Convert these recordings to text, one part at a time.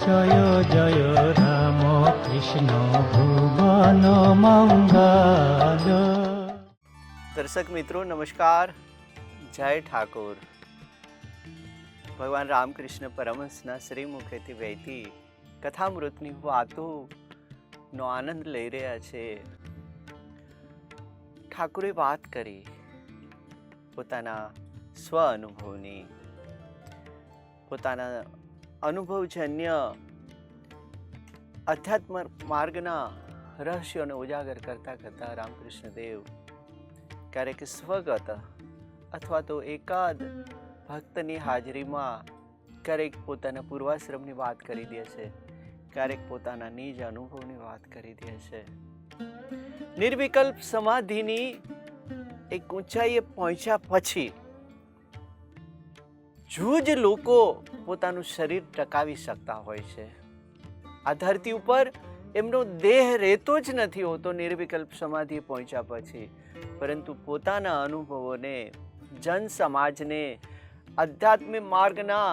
জয় জয় রাম কৃষ্ণ ভুবন મંગલ। દર્શક મિત્રો નમસ્કાર, જય ઠાકોર। ભગવાન રામકૃષ્ણ પરમહંસના શ્રી મુખેથી વહેતી કથામૃતની વાતોનો આનંદ લઈ રહ્યા છે। ઠાકોરે વાત કરી પોતાના સ્વ અનુભવની, પોતાના અનુભવજન્ય અધ્યાત્મ માર્ગના રહસ્યોને ઉજાગર કરતા કરતા રામકૃષ્ણ દેવ ક્યારેક સ્વગત અથવા તો એકાદ ભક્તની હાજરીમાં ક્યારેક પોતાના પૂર્વાશ્રમની વાત કરી દે છે, ક્યારેક પોતાના નિજ અનુભવની વાત કરી દે છે। નિર્વિકલ્પ સમાધિની એક ઊંચાઈએ પહોંચ્યા પછી જૂજ લોકો પોતાનું શરીર ટકાવી શકતા હોય છે। આ ધરતી ઉપર એમનો દેહ રહેતો જ નથી હોતો નિર્વિકલ્પ સમાધિ પહોંચ્યા પછી, પરંતુ પોતાના અનુભવોને જન સમાજને, આધ્યાત્મિક માર્ગના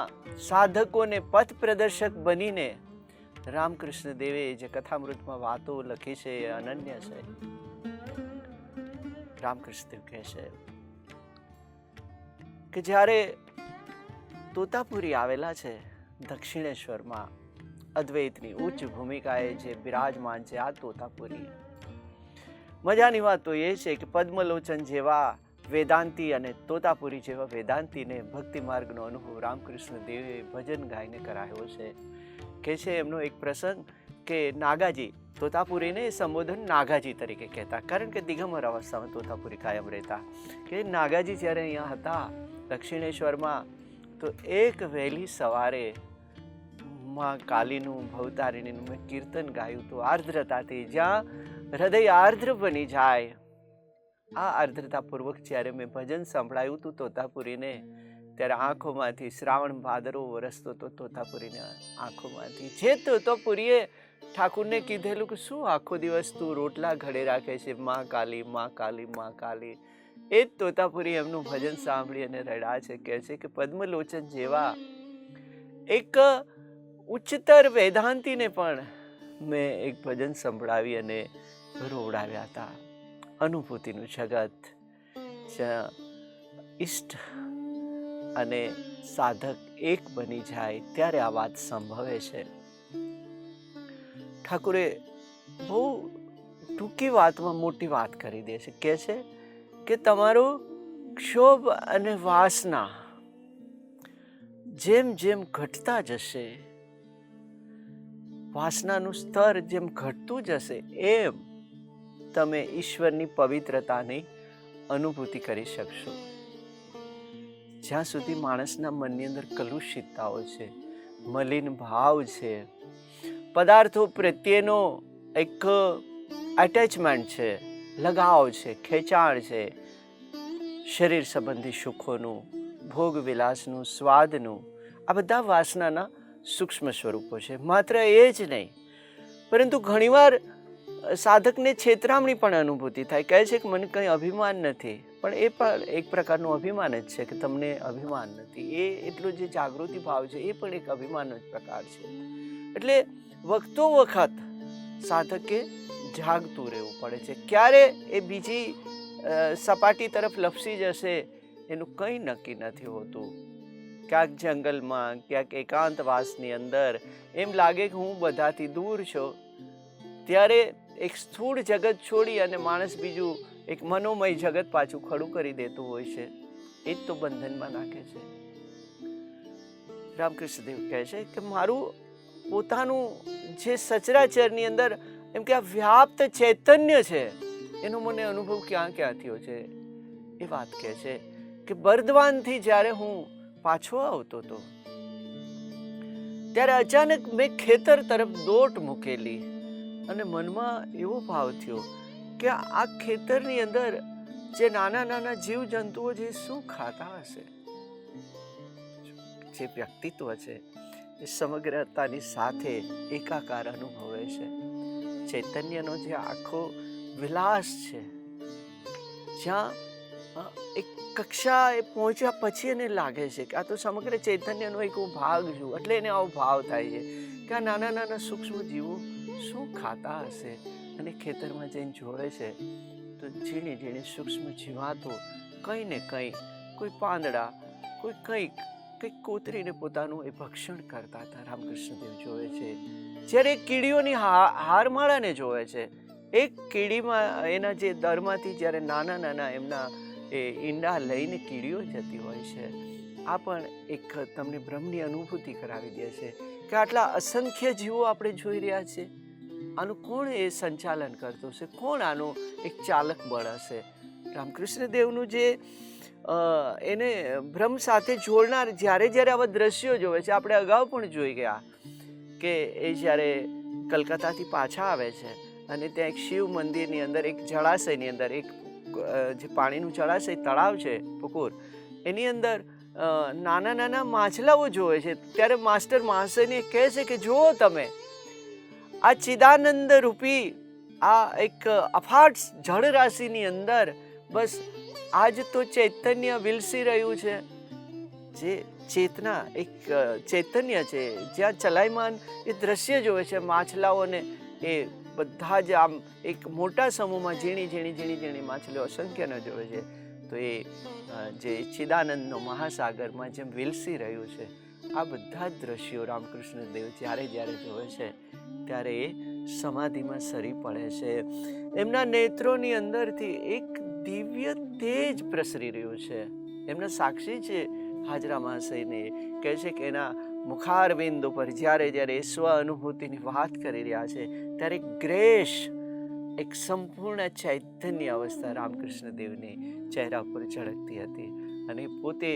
સાધકોને પથ પ્રદર્શક બનીને રામકૃષ્ણ દેવે જે કથામૃતમાં વાતો લખી છે એ અનન્ય છે। રામકૃષ્ણ દેવ કહે છે કે જ્યારે તોતાપુરી આવેલા છે દક્ષિણેશ્વરમાં, અદ્વૈતની ઉચ્ચ ભૂમિકાએ જે બિરાજમાન છે આ તોતાપુરી, મજાની વાત તો એ છે કે પદ્મલોચન જેવા વેદાંતી અને તોતાપુરી જેવા વેદાંતીને ભક્તિ માર્ગનો અનુભવ રામકૃષ્ણ દેવે ભજન ગાઈને કરાયો છે। કે છે એમનો એક પ્રસંગ કે નાગાજી, તોતાપુરીને સંબોધન નાગાજી તરીકે કહેતા, કારણ કે દિગંબર અવસ્થામાં તોતાપુરી કાયમ રહેતા। કે નાગાજી જ્યારે અહીંયા હતા દક્ષિણેશ્વરમાં, તો એક વહેલી સવારે માં કાલીનું, ભવતારિણીનું મેં કીર્તન ગાયું હતું આર્દ્રતાથી, જ્યાં હૃદય આર્દ્ર બની જાય। આ આર્દ્રતાપૂર્વક જ્યારે મેં ભજન સંભળાયું હતું તોતાપુરીને, ત્યારે આંખોમાંથી શ્રાવણ ભાદરવો વરસતો તો તોતાપુરીને આંખોમાંથી, જે તોતાપુરીએ ઠાકુરને કીધેલું કે શું આખો દિવસ તું રોટલા ઘડે રાખે છે, માં કાલી, માં કાલી, માં કાલી, એ જ તોતાપુરી એમનું ભજન સાંભળી અને રડ્યા છે। કહે છે કે પદ્મલોચન જેવા એક ઉચ્ચતર વેદાંતીને પણ મેં એક ભજન સંભળાવી અને રોવડાવ્યા હતા। અનુભૂતિનું જગત, જ્યાં ઈષ્ટ અને સાધક એક બની જાય ત્યારે આ વાત સંભવે છે। ઠાકુરે બહુ ટૂંકી વાતમાં મોટી વાત કરી દે છે। કહે છે કે તમારું ક્ષોભ અને વાસના જેમ જેમ ઘટતા જશે, વાસનાનું સ્તર જેમ ઘટતું જશે, એમ તમે ઈશ્વરની પવિત્રતાની અનુભૂતિ કરી શકશો। જ્યાં સુધી માણસના મનની અંદર કલુષિતતાઓ છે, મલિન ભાવ છે, પદાર્થો પ્રત્યેનો એક એટેચમેન્ટ છે, લગાવ છે, ખેંચાણ છે, શરીર સંબંધી સુખોનું, ભોગ વિલાસનું, સ્વાદનું, આ બધા વાસનાના સૂક્ષ્મ સ્વરૂપો છે। માત્ર એ જ નહીં, પરંતુ ઘણીવાર સાધકને છેતરામણી પણ અનુભૂતિ થાય। કહે છે કે મને કંઈ અભિમાન નથી, પણ એ પણ એક પ્રકારનું અભિમાન જ છે કે તમને અભિમાન નથી। એ એટલો જે જાગૃતિ ભાવ છે એ પણ એક અભિમાનનો જ પ્રકાર છે। એટલે વખતો વખત સાધકે જાગતું રહેવું પડે છે। ક્યારે એ બીજી સપાટી તરફ લપસી જશે એનું કંઈ નક્કી નથી હોતું। ક્યાંક જંગલમાં, ક્યાંક એકાંતવાસની અંદર એમ લાગે કે હું બધાથી દૂર છું, ત્યારે એક સ્થૂળ જગત છોડી અને માણસ બીજું એક મનોમય જગત પાછું ખડું કરી દેતું હોય છે, એ જ તો બંધનમાં નાખે છે। રામકૃષ્ણ દેવ કહે છે કે મારું પોતાનું જે સચરાચરની અંદર એમ કે આ વ્યાપ્ત ચૈતન્ય છે એનો મને અનુભવ ક્યાં ક્યાં થયો છે। એ વાત કહે છે કે બર્દવાનથી જ્યારે હું પાછો આવતો હતો ત્યારે અચાનક મેં ખેતર તરફ દોટ મૂકેલી અને મનમાં એવો ભાવ થયો કે આ ખેતરની અંદર જે નાના નાના જીવ જંતુઓ જે શું ખાતા હશે। જે વ્યક્તિત્વ છે એ સમગ્રતાની સાથે એકાકાર અનુભવે છે। ચૈતન્યનો જે આખો વિલાસ છે, જ્યાં એક કક્ષાએ પહોંચ્યા પછી એને લાગે છે કે આ તો સમગ્ર ચૈતન્યનો એક હું ભાગ છું, એટલે એને આવો ભાવ થાય છે કે આ નાના નાના સૂક્ષ્મ જીવો શું ખાતા હશે. અને ખેતરમાં જઈને જોવે છે તો ઝીણી ઝીણી સૂક્ષ્મ જીવાતો કંઈ ને કંઈ, કોઈ પાંદડા, કોઈ કંઈક કોતરીને પોતાનું એ ભક્ષણ કરતા હતા રામકૃષ્ણદેવ જોવે છે. જ્યારે કીડીઓની હારમાળાને જોવે છે, એક કીડીમાં એના જે દરમાંથી જ્યારે નાના નાના એમના એ ઈંડા લઈને કીડીઓ જતી હોય છે, આ પણ એક તમને બ્રહ્મની અનુભૂતિ કરાવી દે છે કે આટલા અસંખ્ય જીવો આપણે જોઈ રહ્યા છે. આનું કોણ એ સંચાલન કરતું હશે? કોણ આનું એક ચાલક બળ હશે? રામકૃષ્ણદેવનું જે એને બ્રહ્મ સાથે જોડનાર જ્યારે જ્યારે આવા દ્રશ્યો જોવે છે, આપણે અગાઉ પણ જોઈ ગયા કે એ જ્યારે કલકત્તાથી પાછા આવે છે અને ત્યાં એક શિવ મંદિરની અંદર, એક જળાશયની અંદર, એક જે પાણીનું જળાશય તળાવ છે પુકુર, એની અંદર નાના નાના માછલાઓ જોવે છે. ત્યારે માસ્ટર મહાશયને કહે છે કે જુઓ તમે, આ ચિદાનંદ રૂપી આ એક અફાટ જળ રાશિની અંદર બસ આજ તો ચૈતન્ય વિલસી રહ્યું છે. જે ચેતના, એક ચૈતન્ય છે, જ્યાં ચલાયમાન એ દ્રશ્ય જોવે છે. માછલાઓને એ બધા જ આમ એક મોટા સમૂહમાં ઝીણી ઝીણી ઝીણી ઝીણી માછલીઓ અસંખ્યને જોવે છે. તો એ જે ચિદાનંદનો મહાસાગરમાં જેમ વિલસી રહ્યું છે, આ બધા જ દ્રશ્યો રામકૃષ્ણ દેવ જ્યારે જ્યારે જોવે છે ત્યારે એ સમાધિમાં સરી પડે છે. એમના નેત્રોની અંદરથી એક દિવ્ય તેજ પ્રસરી રહ્યું છે. એમના સાક્ષી છે હાજરા મહાશયને, કહે છે કે એના મુખારબિંદ ઉપર જ્યારે જ્યારે એ સ્વ અનુભૂતિની વાત કરી રહ્યા છે ત્યારે ગ્રેશ, એક સંપૂર્ણ ચૈતન્ય અવસ્થા રામકૃષ્ણ દેવની ચહેરા પર ઝળકતી હતી. અને પોતે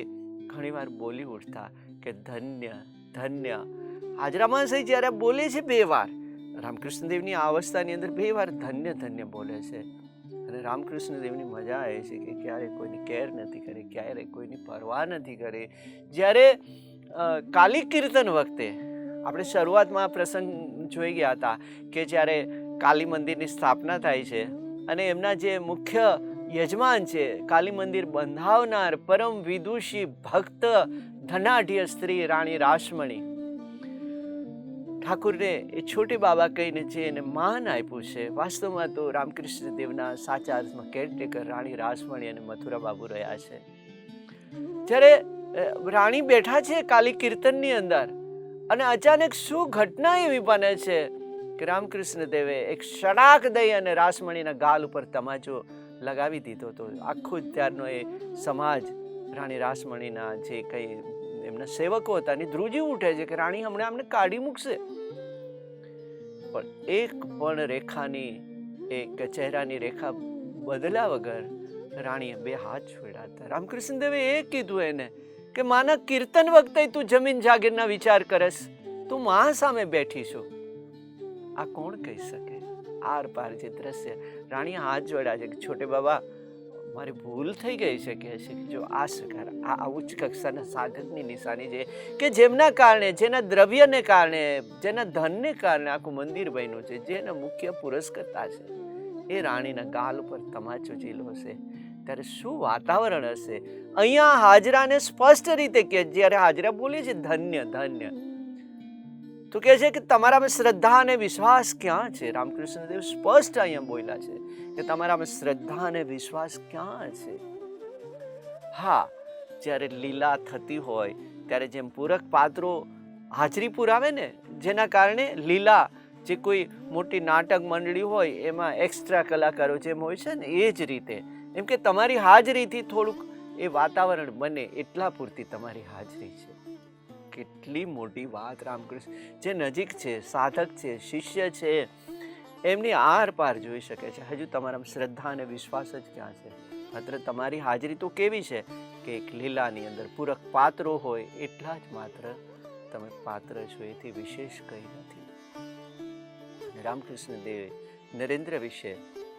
ઘણીવાર બોલી ઉઠતા કે ધન્ય ધન્ય. હાજરા મહાશય જ્યારે બોલે છે 2 વાર, રામકૃષ્ણ દેવની આ અવસ્થાની અંદર 2 વાર ધન્ય ધન્ય બોલે છે. અને રામકૃષ્ણ દેવની મજા એ છે કે ક્યારે કોઈની કેર નથી કરી, ક્યારે કોઈની પરવા નથી કરી. જ્યારે કાલી કીર્તન વખતે આપણે શરૂઆતમાં પ્રસંગ જોઈ ગયા હતા કે જ્યારે કાલી મંદિરની સ્થાપના થાય છે અને એમના જે મુખ્ય યજમાન છે, કાલી મંદિર બંધાવનાર પરમ વિદુષી ભક્ત ધનાઢ્ય સ્ત્રી રાણી રાસમણી, ઠાકુરને એ છોટી બાબા કહીને જે એને માન આપ્યું છે, વાસ્તવમાં તો રામકૃષ્ણ દેવના સાચા અર્થમાં કેરટેકર રાણી રાસમણી અને મથુરા બાબુ રહ્યા છે. જ્યારે રાણી બેઠા છે કાલી કીર્તનની અંદર અને અચાનક શું ઘટના એવી બને છે કે રામકૃષ્ણ દેવે એક સડાક દઈ અને રાસમણીના ગાલ ઉપર તમાચો લગાવી દીધો. તો આખો ત્યારનો એ સમાજ રાણી રાસમણીના જે કંઈ એમના સેવકો હતા ને ધ્રુજી ઉઠે છે કે રાણી હમણાં અમને કાઢી મૂકશે. પણ એક પણ રેખાની, એક ચહેરાની રેખા બદલ્યા વગર રાણીએ 2 હાથ છોડ્યા હતા. રામકૃષ્ણ દેવે એ કીધું એને કે માના કીર્તન વખતે તું જમીન જાગીરના વિચાર કરસ, તું મા સામે બેઠી છું. આ કોણ કહી શકે? આર પાર જે દ્રશ્ય, રાણીએ હાથ જોડ્યા છે કે છોટે બાબા મારી ભૂલ થઈ ગઈ છે. કહે છે કે જો આ સ્વીકાર, આ ઉચ્ચ કક્ષાના સાધકની નિશાની છે કે જેમના કારણે, જેના દ્રવ્યને કારણે, જેના ધનને કારણે આખું મંદિર બન્યું છે, જેના મુખ્ય પુરસ્કર્તા છે, એ રાણીના ગાલ ઉપર તમાચો ઝીલો છે. ત્યારે શું વાતાવરણ હશે? અહીંયા હાજરાને સ્પષ્ટ રીતે કે જ્યારે હાજરા બોલે છે ધન્ય ધન્ય, તો કહે છે કે તમારામાં શ્રદ્ધા અને વિશ્વાસ ક્યાં છે? રામકૃષ્ણ દેવ સ્પષ્ટ અહીંયા બોલ્યા છે કે તમારામાં શ્રદ્ધા અને વિશ્વાસ ક્યાં છે? હા, જ્યારે લીલા થતી હોય ત્યારે જેમ પૂરક પાત્રો હાજરી પુરાવે ને, જેના કારણે લીલા, જે કોઈ મોટી નાટક મંડળી હોય એમાં એક્સ્ટ્રા કલાકારો જેમ હોય છે ને, એ જ રીતે એમ કે તમારી હાજરીથી થોડુંક એ વાતાવરણ બને એટલા પૂરતી તમારી હાજરી છે. કેટલી મોટી વાત! રામકૃષ્ણ જે નજીક છે, સાધક છે, શિષ્ય છે, એમની આર પાર જોઈ શકે છે. હજુ તમારામાં શ્રદ્ધા અને વિશ્વાસ જ ક્યાં છે? માત્ર તમારી હાજરી તો કેવી છે કે એક લીલાની અંદર પૂરક પાત્રો હોય એટલા જ માત્ર તમે પાત્ર છો, એથી વિશેષ કંઈ નથી. રામકૃષ્ણ દેવે નરેન્દ્ર વિશે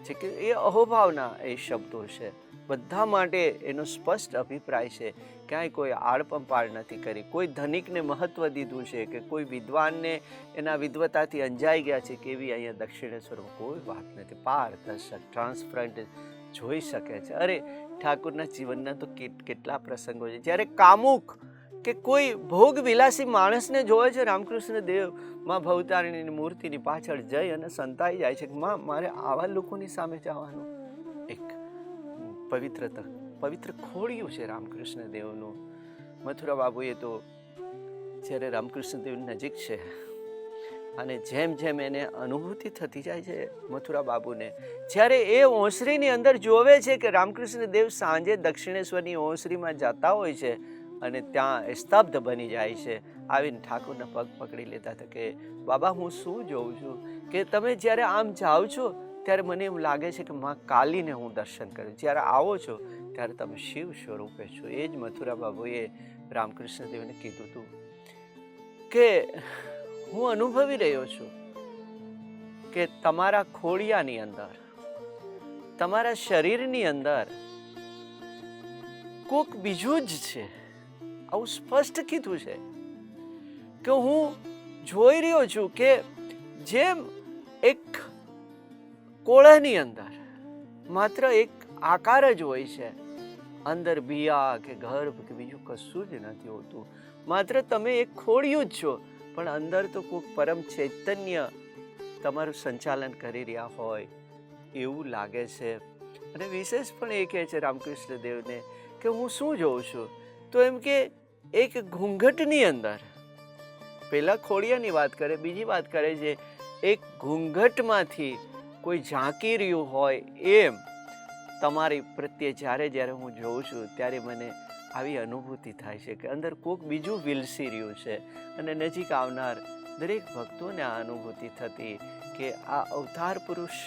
છે કે એ અહોભાવના એ શબ્દો છે. બધા માટે એનો સ્પષ્ટ અભિપ્રાય છે. ક્યાંય કોઈ આડપંપાળ નથી કરી, કોઈ ધનિકને મહત્વ દીધું છે કે કોઈ વિદ્વાનને એના વિદ્વતાથી અંજાઈ ગયા છે કે એવી અહીંયા દક્ષિણેશ્વરમાં કોઈ વાત નથી. પારદર્શક ટ્રાન્સપરન્ટ જોઈ શકે છે. અરે ઠાકુરના જીવનના તો કેટલા પ્રસંગો છે જ્યારે કામુક કે કોઈ ભોગ વિલાસી માણસને જોવે છે, રામકૃષ્ણ દેવ માં ભવતારિણીની મૂર્તિની પાછળ જઈ અને સંતાઈ જાય છે કે માં મારે આવા લોકોની સામે જવાનું. એક પવિત્ર ખોડિયું છે રામકૃષ્ણ દેવનું. મથુરા બાબુએ તો જ્યારે રામકૃષ્ણ દેવ નજીક છે અને જેમ જેમ એને અનુભૂતિ થતી જાય છે મથુરા બાબુને, જ્યારે એ ઓસરીની અંદર જોવે છે કે રામકૃષ્ણ દેવ સાંજે દક્ષિણેશ્વરની ઓસરીમાં જતા હોય છે અને ત્યાં સ્તબ્ધ બની જાય છે. આવીને ઠાકોરના પગ પકડી લેતા હતા કે બાબા હું શું જોઉં છું કે તમે જ્યારે આમ જાઓ છો ત્યારે મને એવું લાગે છે કે માં કાલીને હું દર્શન કરું, જ્યારે આવો છો ત્યારે તમે શિવ સ્વરૂપે છો. એ જ મથુરા બાબુએ રામકૃષ્ણ દેવને કીધું હતું કે હું અનુભવી રહ્યો છું કે તમારા ખોડિયાની અંદર, તમારા શરીરની અંદર કોક બીજું જ છે. આવું સ્પષ્ટ કીધું છે કે હું જોઈ રહ્યો છું કે જેમ એક કોળાની અંદર માત્ર એક આકાર જ હોય છે, અંદર બિયા કે ગર્ભ કે બીજું કશું જ નથી હોતું. માત્ર તમે એક ખોડિયું જ છો, પણ અંદર તો કોઈક પરમ ચૈતન્ય તમારું સંચાલન કરી રહ્યા હોય એવું લાગે છે. અને વિશેષ પણ એ કહે છે રામકૃષ્ણ દેવને કે હું શું જોઉં છું, તો એમ કે એક ઘૂંઘટની અંદર, પહેલા ખોડિયાની વાત કરે, બીજી વાત કરે છે એક ઘૂંઘટમાંથી કોઈ ઝાંકી રહ્યું હોય એમ તમારી પ્રત્યે જ્યારે જ્યારે હું જોઉં છું ત્યારે મને આવી અનુભૂતિ થાય છે કે અંદર કોક બીજું વિલસી રહ્યું છે. અને નજીક આવનાર દરેક ભક્તોને આ અનુભૂતિ થતી કે આ અવતાર પુરુષ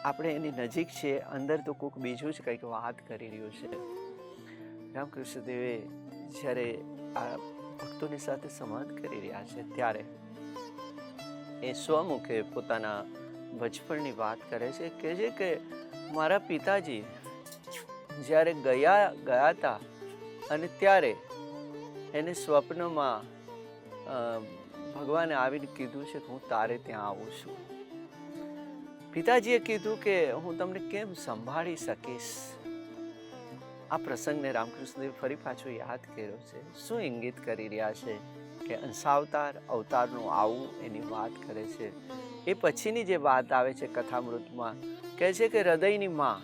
આપણે એની નજીક છે, અંદર તો કોક બીજું જ કંઈક વાત કરી રહ્યું છે. રામકૃષ્ણ દેવે જ્યારે આ ભક્તોની સાથે સંવાદ કરી રહ્યા છે ત્યારે એ સ્વમુખે પોતાના બચપણની વાત કરે છે. કહે છે કે મારા પિતાજી જ્યારે ગયા હતા અને ત્યારે એને સ્વપ્નમાં ભગવાને આવીને કીધું છે કે હું તારે ત્યાં આવું છું. પિતાજીએ કીધું કે હું તમને કેમ સંભાળી શકીશ. આ પ્રસંગને રામકૃષ્ણદેવ ફરી પાછો યાદ કર્યો છે. શું ઇંગિત કરી રહ્યા છે કે અંશાવતાર અવતારનું આવું એની વાત કરે છે. એ પછીની જે વાત આવે છે કથામૃતમાં કહે છે કે હૃદયની માં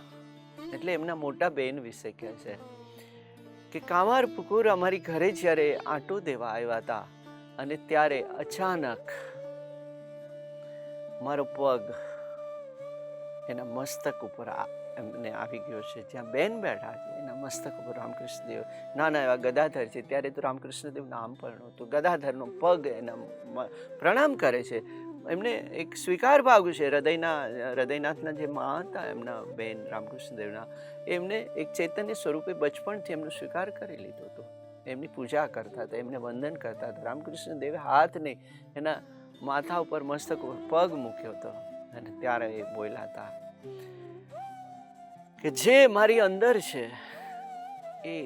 એટલે એમના મોટા બેન વિશે કહે છે કે કામાર પુકુર અમારી ઘરે જ્યારે આંટો દેવા આવ્યા હતા અને ત્યારે અચાનક મારો પગ એના મસ્તક ઉપર એમને આવી ગયો છે. જ્યાં બેન બેઠા છે એના મસ્તક ઉપર રામકૃષ્ણદેવ નાના એવા ગદાધર છે, ત્યારે તો રામકૃષ્ણદેવ નામ પણ નહોતું. ગદાધરનો પગ એના પ્રણામ કરે છે. એમને એક સ્વીકાર ભાવ છે. હૃદયનાથના જે મા હતા એમના બેન રામકૃષ્ણદેવના, એમને એક ચૈતન્ય સ્વરૂપે બચપણથી એમનો સ્વીકાર કરી લીધો હતો. એમની પૂજા કરતા હતા, એમને વંદન કરતા હતા. રામકૃષ્ણદેવે હાથને એના માથા ઉપર મસ્તક ઉપર પગ મૂક્યો હતો અને ત્યારે એ બોલ્યા હતા કે જે મારી અંદર છે એ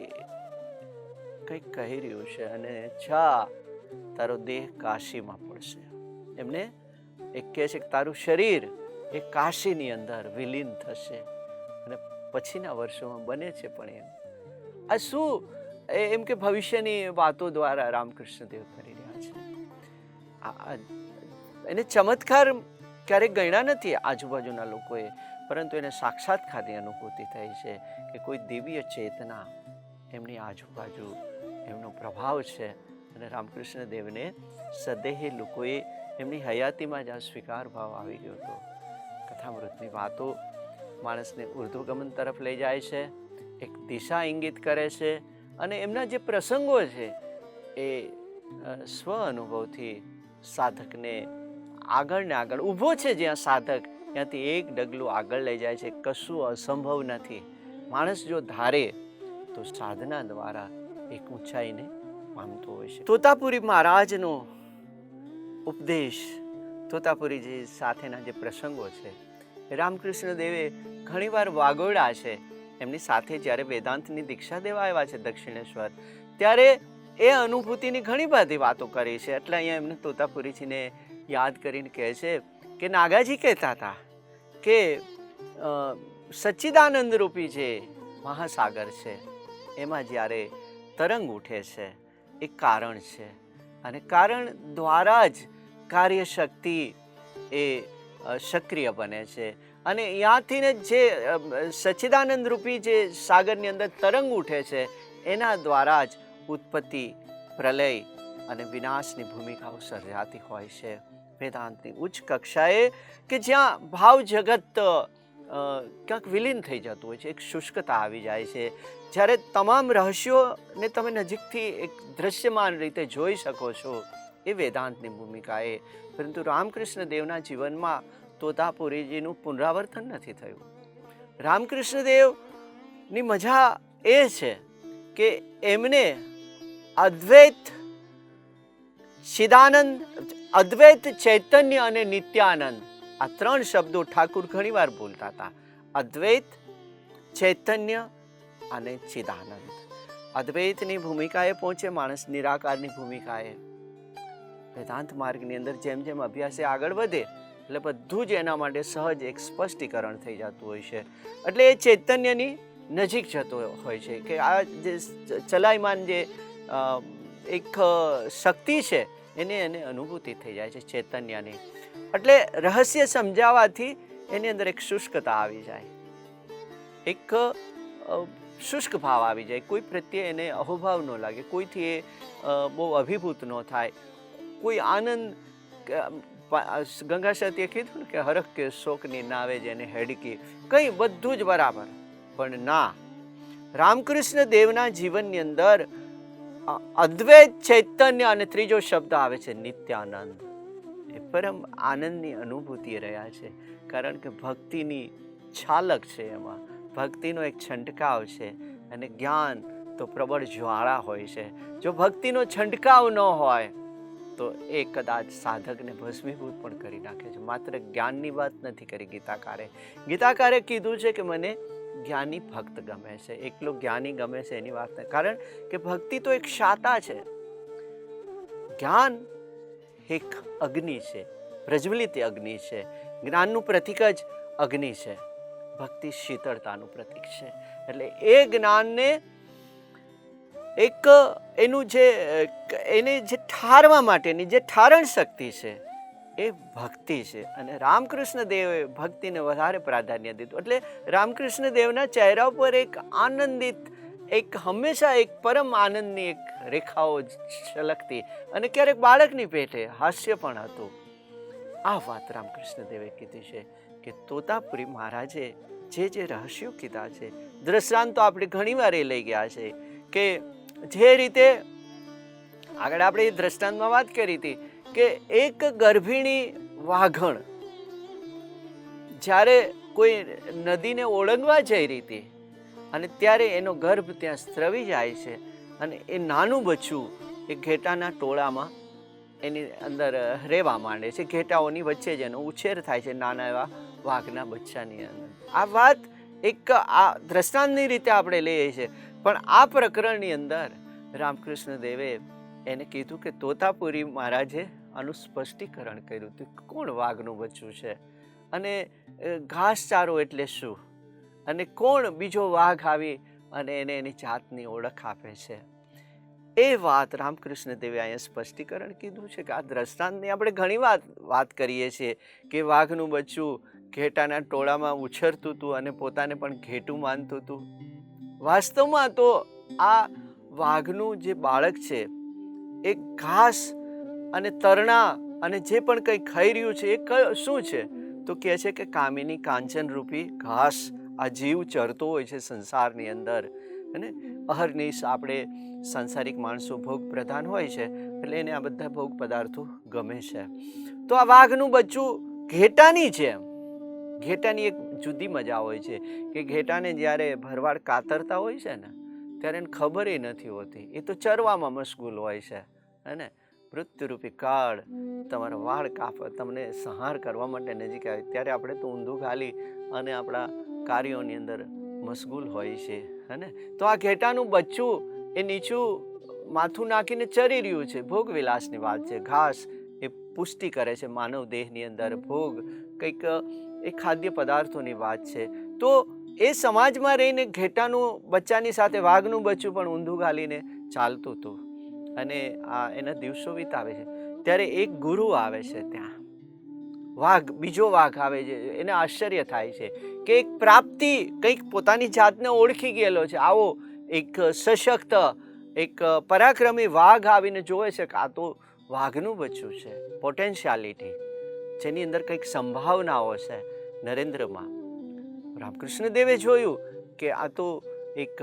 કંઈક કહી રહ્યું છે અને જા તારો દેહ કાશીમાં પડશે. એમને એક કહે છે કે તારું શરીર એ કાશીની અંદર વિલીન થશે અને પછીના વર્ષોમાં બને છે. પણ એમ આ શું એમ કે ભવિષ્યની વાતો દ્વારા રામકૃષ્ણદેવ કરી રહ્યા છે. એને ચમત્કાર ક્યારેક ગણ્યા નથી આજુબાજુના લોકોએ, પરંતુ એને સાક્ષાત્કારની અનુભૂતિ થઈ છે કે કોઈ દિવ્ય ચેતના એમની આજુબાજુ એમનો પ્રભાવ છે. અને રામકૃષ્ણ દેવને સદેહે લોકોએ એમની હયાતીમાં જ આ સ્વીકાર ભાવ આવી ગયો હતો. કથામૃતની વાતો માણસને ઉર્ધ્વગમન તરફ લઈ જાય છે, એક દિશા ઇંગિત કરે છે અને એમના જે પ્રસંગો છે એ સ્વ અનુભવથી સાધકને આગળ ને આગળ ઊભો છે જ્યાં સાધક ત્યાંથી એક ડગલું આગળ લઈ જાય છે. કશું અસંભવ નથી. માણસ જો ધારે તો સાધના દ્વારા એક ઊંચાઈને પામતો હોય છે. તોતાપુરી મહારાજનો ઉપદેશ, તોતાપુરીજી સાથેના જે પ્રસંગો છે રામકૃષ્ણ દેવે ઘણીવાર વાગોળ્યા છે. એમની સાથે જ્યારે વેદાંતની દીક્ષા દેવા આવ્યા છે દક્ષિણેશ્વર, ત્યારે એ અનુભૂતિની ઘણી બધી વાતો કરી છે. એટલે અહીંયા એમને તોતાપુરીજીને યાદ કરીને કહે છે કે નાગાજી કહેતા હતા કે સચ્ચિદાનંદ રૂપી જે મહાસાગર છે એમાં જ્યારે તરંગ ઉઠે છે એ કારણ છે, અને કારણ દ્વારા જ કાર્ય શક્તિ એ સક્રિય બને છે. અને ત્યાંથી જે સચ્ચિદાનંદ રૂપી જે સાગરની અંદર તરંગ ઉઠે છે એના દ્વારા જ ઉત્પત્તિ, પ્રલય અને વિનાશની ભૂમિકાઓ સર્જાતી હોય છે. વેદાંતની ઉચ્ચ કક્ષાએ કે જ્યાં ભાવ જગત ક્યાંક વિલીન થઈ જતું હોય છે, એક શુષ્કતા આવી જાય છે. જ્યારે તમામ રહસ્યોને તમે નજીકથી એક દ્રશ્યમાન રીતે જોઈ શકો છો, એ વેદાંતની ભૂમિકા એ. પરંતુ રામકૃષ્ણ દેવના જીવનમાં તોતાપુરીજીનું પુનરાવર્તન નથી થયું. રામકૃષ્ણ દેવની મજા એ છે કે એમને અદ્વૈત ચિદાનંદ, અદ્વૈત ચૈતન્ય અને નિત્યાનંદ, આ ત્રણ શબ્દો ઠાકુર ઘણીવાર બોલતા હતા. અદ્વૈત, ચૈતન્ય અને ચિદાનંદ. અદ્વૈતની ભૂમિકાએ પહોંચે માણસ, નિરાકારની ભૂમિકાએ. વેદાંત માર્ગની અંદર જેમ જેમ અભ્યાસે આગળ વધે એટલે બધું જ એના માટે સહજ એક સ્પષ્ટીકરણ થઈ જતું હોય છે. એટલે એ ચૈતન્યની નજીક જતો હોય છે કે આ જે ચલાયમાન જે એક શક્તિ છે એને અનુભૂતિ થઈ જાય છે ચૈતન્યની. એટલે રહસ્ય સમજાવવાથી એની અંદર એક શુષ્કતા આવી જાય, એક શુષ્ક ભાવ આવી જાય. કોઈ પ્રત્યે એને અહોભાવ ન લાગે, કોઈથી એ બહુ અભિભૂત ન થાય. કોઈ આનંદ, ગંગા સતીએ કીધું ને કે હરખ કે શોકની નાવે જેને હેડકી, કંઈ બધું જ બરાબર. પણ ના, રામકૃષ્ણ દેવના જીવનની અંદર અદ્વૈત, ચૈતન્ય અને ત્રીજો શબ્દ આવે છે નિત્યાનંદ. એ પરમ આનંદની અનુભૂતિ રહ્યા છે, કારણ કે ભક્તિની છાલક છે એમાં, ભક્તિનો એક છંટકાવ છે. અને જ્ઞાન તો પ્રબળ જ્વાળા હોય છે. જો ભક્તિનો છંટકાવ ન હોય તો એ કદાચ સાધકને ભસ્મીભૂત પણ કરી નાખે છે. માત્ર જ્ઞાનની વાત નથી કરી ગીતાકારે. ગીતાકારે કીધું છે કે મને જ્ઞાની ભક્ત ગમે છે, એકલો જ્ઞાની ગમે છે એની વાત નથી. કારણ કે ભક્તિ તો એક શાતા છે, જ્ઞાન એક અગ્નિ છે, પ્રજ્વલિત અગ્નિ છે. જ્ઞાનનું પ્રતીક જ અગ્નિ છે, ભક્તિ શીતળતાનું પ્રતીક છે. એટલે એ જ્ઞાનને એક એનું જે એને જે ઠારવા માટેની જે ઠારણ શક્તિ છે એ ભક્તિ છે. અને રામકૃષ્ણ દેવે ભક્તિને વધારે પ્રાધાન્ય દીધું. એટલે રામકૃષ્ણ દેવના ચહેરા ઉપર એક આનંદિત, એક હંમેશા એક પરમ આનંદની એક રેખાઓ છલકતી, અને ક્યારેક બાળકની પેટે હાસ્ય પણ હતું. આ વાત રામકૃષ્ણ દેવે કીધી છે કે તોતાપુરી મહારાજે જે રહસ્યો કીધા છે, દ્રષ્ટાંતો આપણે ઘણી વાર એ લઈ ગયા છે કે જે રીતે આગળ આપણે દ્રષ્ટાંતમાં વાત કરી હતી કે એક ગર્ભિણી વાઘણ જ્યારે કોઈ નદીને ઓળંગવા જઈ રહી હતી અને ત્યારે એનો ગર્ભ ત્યાં સ્ત્રવી જાય છે, અને એ નાનું બચ્ચું એ ઘેટાના ટોળામાં એની અંદર રહેવા માંડે છે. ઘેટાઓની વચ્ચે જ એનો ઉછેર થાય છે, નાના એવા વાઘના બચ્ચાની અંદર. આ વાત એક આ દ્રષ્ટાંતની રીતે આપણે લઈએ છીએ, પણ આ પ્રકરણની અંદર રામકૃષ્ણ દેવે એને કીધું કે તોતાપુરી મહારાજે આનું સ્પષ્ટીકરણ કર્યું હતું. કોણ વાઘનું બચ્ચું છે, અને ઘાસચારો એટલે શું, અને કોણ બીજો વાઘ આવી અને એને એની જાતની ઓળખ આપે છે. એ વાત રામકૃષ્ણ દેવે અહીંયા સ્પષ્ટીકરણ કીધું છે કે આ દ્રષ્ટાંતની આપણે ઘણી વાત કરીએ છીએ કે વાઘનું બચ્ચું ઘેટાના ટોળામાં ઉછરતું હતું અને પોતાને પણ ઘેટું માનતું હતું. વાસ્તવમાં તો આ વાઘનું જે બાળક છે એ ઘાસ અને તરણા અને જે પણ કંઈ ખાઈ રહ્યું છે એ શું છે તો કહે છે કે કામિની કાંચન રૂપી ઘાસ આ જીવ ચરતો હોય છે સંસારની અંદર. અને અહર્નિશ આપણે સાંસારિક માણસો ભોગ પ્રધાન હોય છે, એટલે એને આ બધા ભોગ પદાર્થો ગમે છે. તો આ વાઘનું બચ્ચું ઘેટાની જેમ, ઘેટાની એક જુદી મજા હોય છે કે ઘેટાને જ્યારે ભરવાડ કાતરતા હોય છે ને ત્યારે એને ખબર નથી હોતી, એ તો ચરવામાં મશગુલ હોય છે. હે ને, મૃત્યુરૂપી કાળ તમારા વાળ કાપવા, તમને સંહાર કરવા માટે નજીક આવે, ત્યારે આપણે તો ઊંધું ઘાલી અને આપણા કાર્યોની અંદર મશગુલ હોય છે, હે ને? તો આ ઘેટાનું બચ્ચું એ નીચું માથું નાખીને ચરી રહ્યું છે. ભોગ વિલાસની વાત છે. ઘાસ એ પુષ્ટિ કરે છે માનવ દેહની અંદર. ભોગ કંઈક એ ખાદ્ય પદાર્થોની વાત છે. તો એ સમાજમાં રહીને ઘેટાનું બચ્ચાની સાથે વાઘનું બચ્ચું પણ ઊંધું ઘાલીને ચાલતું હતું અને આ એના દિવસો વિતાવે છે. ત્યારે એક ગુરુ આવે છે ત્યાં, વાઘ, બીજો વાઘ આવે છે. એને આશ્ચર્ય થાય છે કે એક પ્રાપ્તિ, કંઈક પોતાની જાતને ઓળખી ગયેલો છે, આવો એક સશક્ત, એક પરાક્રમી વાઘ આવીને જોવે છે કે આ તો વાઘનું બચ્ચું છે. પોટેન્શિયાલિટી, જેની અંદર કંઈક સંભાવનાઓ છે નરેન્દ્રમાં. રામકૃષ્ણ દેવે જોયું કે આ તો એક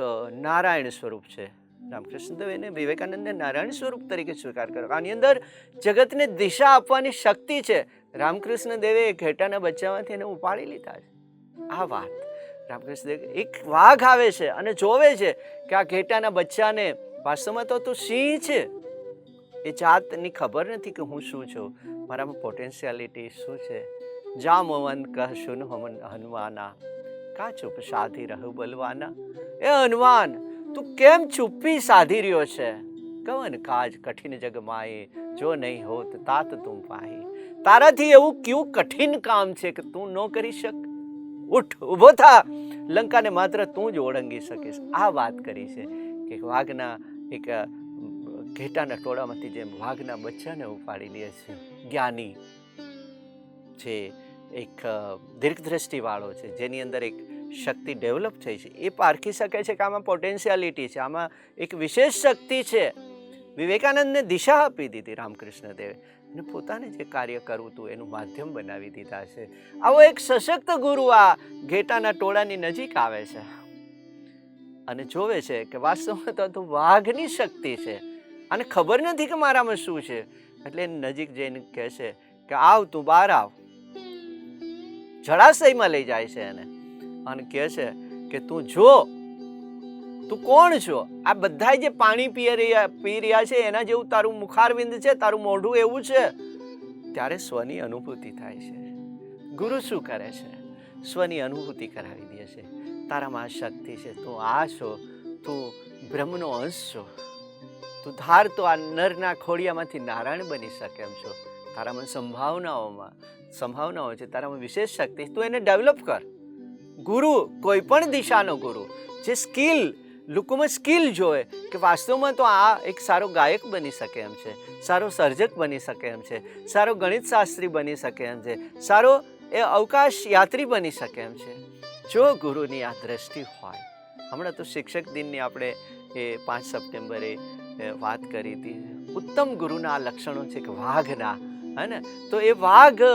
નારાયણ સ્વરૂપ છે. રામકૃષ્ણ દેવ એને વિવેકાનંદને નારાયણ સ્વરૂપ તરીકે સ્વીકાર કર્યો. આની અંદર જગતને દિશા આપવાની શક્તિ છે. રામકૃષ્ણ દેવે ઘેટાના બચ્ચામાંથી એને ઉપાડી લીધા છે. આ વાત રામકૃષ્ણ દેવ, એક વાઘ આવે છે અને જોવે છે કે આ ઘેટાના બચ્ચાને વાસ્તવમાં તો સિંહ છે. એ જાતની ખબર નથી કે હું શું છું, મારામાં પોટેન્શિયાલિટી શું છે. જામવન કહશું હનુમાના, કા ચૂપ સાધી રહું બલવાના. એ હનુમાન, તું કેમ ચૂપ્પી સાધી રહ્યો છે? કવન કાજ કઠિન જગ માએ, જો નહીં હોત તાત તું પાહી. તારાથી એવું કયું કઠિન કામ છે કે તું ન કરી શક? ઉઠ, ઊભો થા, લંકાને માત્ર તું જ ઓળંગી શકીશ. આ વાત કરી છે કે વાઘના, એક ઘેટાના ટોળામાંથી જેમ વાઘના બચ્ચાને ઉપાડી લે છે જ્ઞાની, જે એક દીર્ઘદ્રષ્ટિવાળો છે, જેની અંદર એક શક્તિ ડેવલપ થઈ છે, એ પારખી શકે છે કે આમાં પોટેન્શિયાલિટી છે, આમાં એક વિશેષ શક્તિ છે. વિવેકાનંદને દિશા આપી દીધી રામકૃષ્ણ દેવે, અને પોતાને જે કાર્ય કરવું હતું એનું માધ્યમ બનાવી દીધા છે. આવો એક સશક્ત ગુરુ આ ઘેટાના ટોળાની નજીક આવે છે અને જોવે છે કે વાસ્તવમાં તો વાઘની શક્તિ છે, અને ખબર નથી કે મારામાં શું છે. એટલે નજીક જઈને કહે છે કે આવ, તું બહાર આવ. જળાશયમાં લઈ જાય છે એને અને કહે છે કે તું જો, તું કોણ છો? આ બધા જે પાણી પી રહ્યા છે એના જેવું તારું મુખારવિંદ છે, તારું મોઢું એવું છે. ત્યારે સ્વની અનુભૂતિ થાય છે. ગુરુ શું કરે છે? સ્વની અનુભૂતિ કરાવી દે છે. તારામાં આ શક્તિ છે, તું આ છો, તું બ્રહ્મનો અંશ છો, તું ધાર તો આ નરના ખોડિયામાંથી નારાયણ બની શકે એમ છો. તારામાં સંભાવનાઓ છે, તારામાં વિશેષ શક્તિ, તું એને ડેવલપ કર. ગુરુ, કોઈ પણ દિશાનો ગુરુ, જે સ્કિલ, લોકોમાં સ્કિલ જોવે કે વાસ્તવમાં તો આ એક સારો ગાયક બની શકે એમ છે, સારો સર્જક બની શકે એમ છે, સારો ગણિત શાસ્ત્રી બની શકે એમ છે, સારો એ અવકાશ યાત્રી બની શકે એમ છે, જો ગુરુની આ દ્રષ્ટિ હોય. હમણાં તો શિક્ષક દિનની આપણે એ 5 સપ્ટેમ્બરે વાત કરી હતી. ઉત્તમ ગુરુના આ લક્ષણો છે કે વાઘના, હે ને? તો એ વાઘ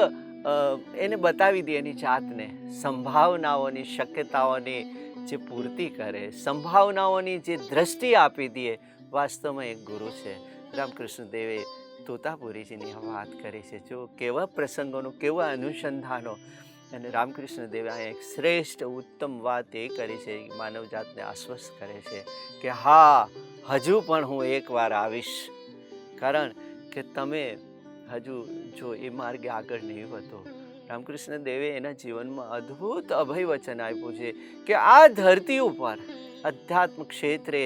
એને બતાવી દે એની જાતને, સંભાવનાઓની, શક્યતાઓની જે પૂર્તિ કરે, સંભાવનાઓની જે દ્રષ્ટિ આપી દે, વાસ્તવમાં એક ગુરુ છે. રામકૃષ્ણ દેવે તોતાપુરીજીની વાત કરી છે. જો કેવા પ્રસંગોનું, કેવા અનુસંધાનો. અને રામકૃષ્ણ દેવે અહીંયા એક શ્રેષ્ઠ ઉત્તમ વાત એ કરી છે, માનવજાતને આશ્વસ્ત કરે છે કે હા, હજુ પણ હું એકવાર આવીશ, કારણ કે તમે હજુ જો એ માર્ગે આગળ નહીં વધો. રામકૃષ્ણ દેવે એના જીવનમાં અદ્ભુત અભય વચન આપ્યું છે કે આ ધરતી ઉપર અધ્યાત્મ ક્ષેત્રે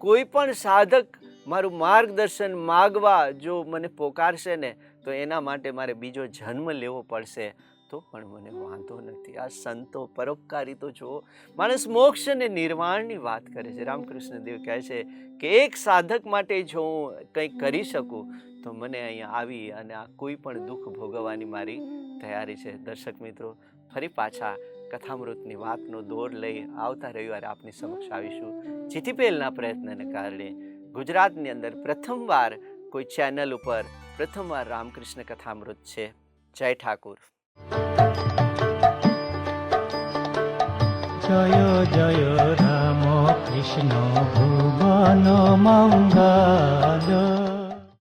કોઈ પણ સાધક મારું માર્ગદર્શન માગવા જો મને પોકારશે ને, તો એના માટે મારે બીજો જન્મ લેવો પડશે તો પણ મને વાંધો નથી. આ સંતો પરોપકારી તો જો માણસ મોક્ષ અને નિર્વાણની વાત કરે છે. રામકૃષ્ણ દેવ કહે છે કે એક સાધક માટે જો હું કંઈક કરી શકું તો મને અહીંયા આવી અને આ કોઈ પણ દુઃખ ભોગવવાની મારી તૈયારી છે. દર્શક મિત્રો, ફરી પાછા કથામૃતની વાતનો દોર લઈ આવતા રવિવારે આપની સમક્ષ આવીશું. જીટીપીએલના પ્રયત્નને કારણે ગુજરાતની અંદર પ્રથમવાર કોઈ ચેનલ ઉપર પ્રથમવાર રામકૃષ્ણ કથામૃત છે. જય ઠાકુર. জয় জয় রাম কৃষ্ণ ভুবন মঙ্গল।